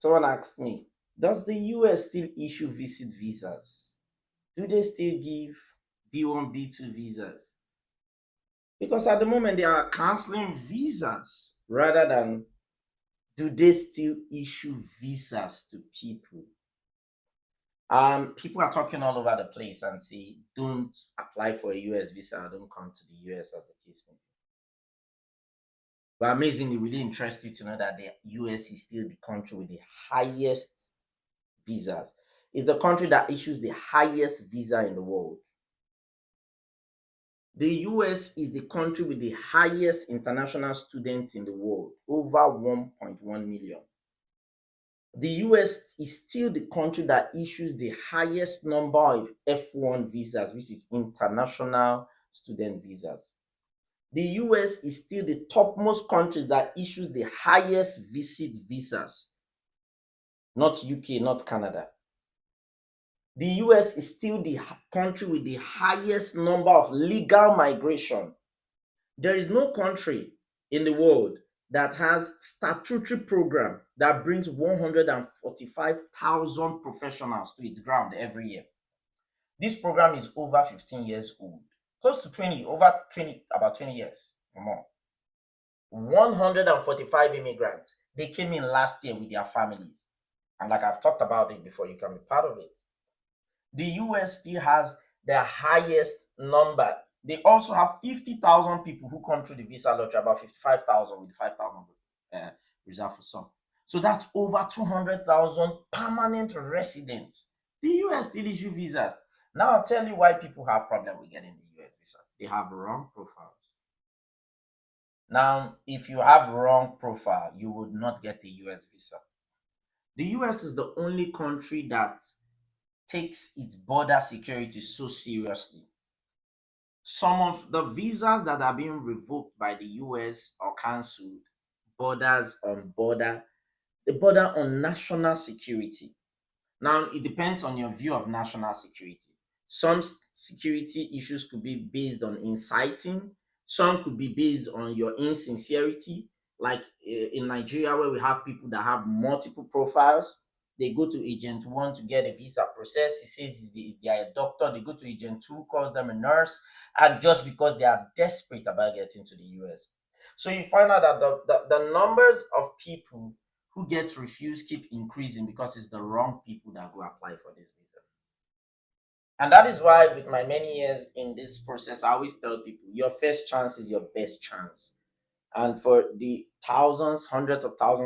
Someone asked me, does the US still issue visit visas? Do they still give B1, B2 visas? Because at the moment they are canceling visas rather than do they still issue visas to people? People are talking all over the place and say, don't apply for a US visa, don't come to the US as the case may be. But amazingly, really interested to know that the US is still the country with the highest visas. It's the country that issues the highest visa in the world. The US is the country with the highest international students in the world, over 1.1 million. The US is still the country that issues the highest number of F1 visas, which is international student visas. The US is still the topmost country that issues the highest visit visas, not UK, not Canada. The US is still the country with the highest number of legal migration. There is no country in the world that has statutory program that brings 145,000 professionals to its ground every year. This program is over 15 years old, close to 20, over 20, about 20 years or more. 145 immigrants. They came in last year with their families. And like I've talked about it before, you can be part of it. The US still has the highest number. They also have 50,000 people who come through the visa lottery, about 55,000 with 5,000 reserved for some. So that's over 200,000 permanent residents. The US still issue visas. Now I'll tell you why people have problem with getting the US visa. They have wrong profiles. Now, if you have wrong profile, you would not get the US visa. The US is the only country that takes its border security so seriously. Some of the visas that are being revoked by the US or cancelled borders on border, the border on national security. Now, it depends on your view of national security. Some security issues could be based on inciting, some could be based on your insincerity, like in Nigeria, where we have people that have multiple profiles. They go to agent one to get a visa process. He says they are a doctor. They go to agent two, calls them a nurse, and just because they are desperate about getting to the US. So you find out that the numbers of people who gets refused keep increasing because it's the wrong people that go apply for this visa. And that is why, with my many years in this process, I always tell people your first chance is your best chance. And for the thousands, hundreds of thousands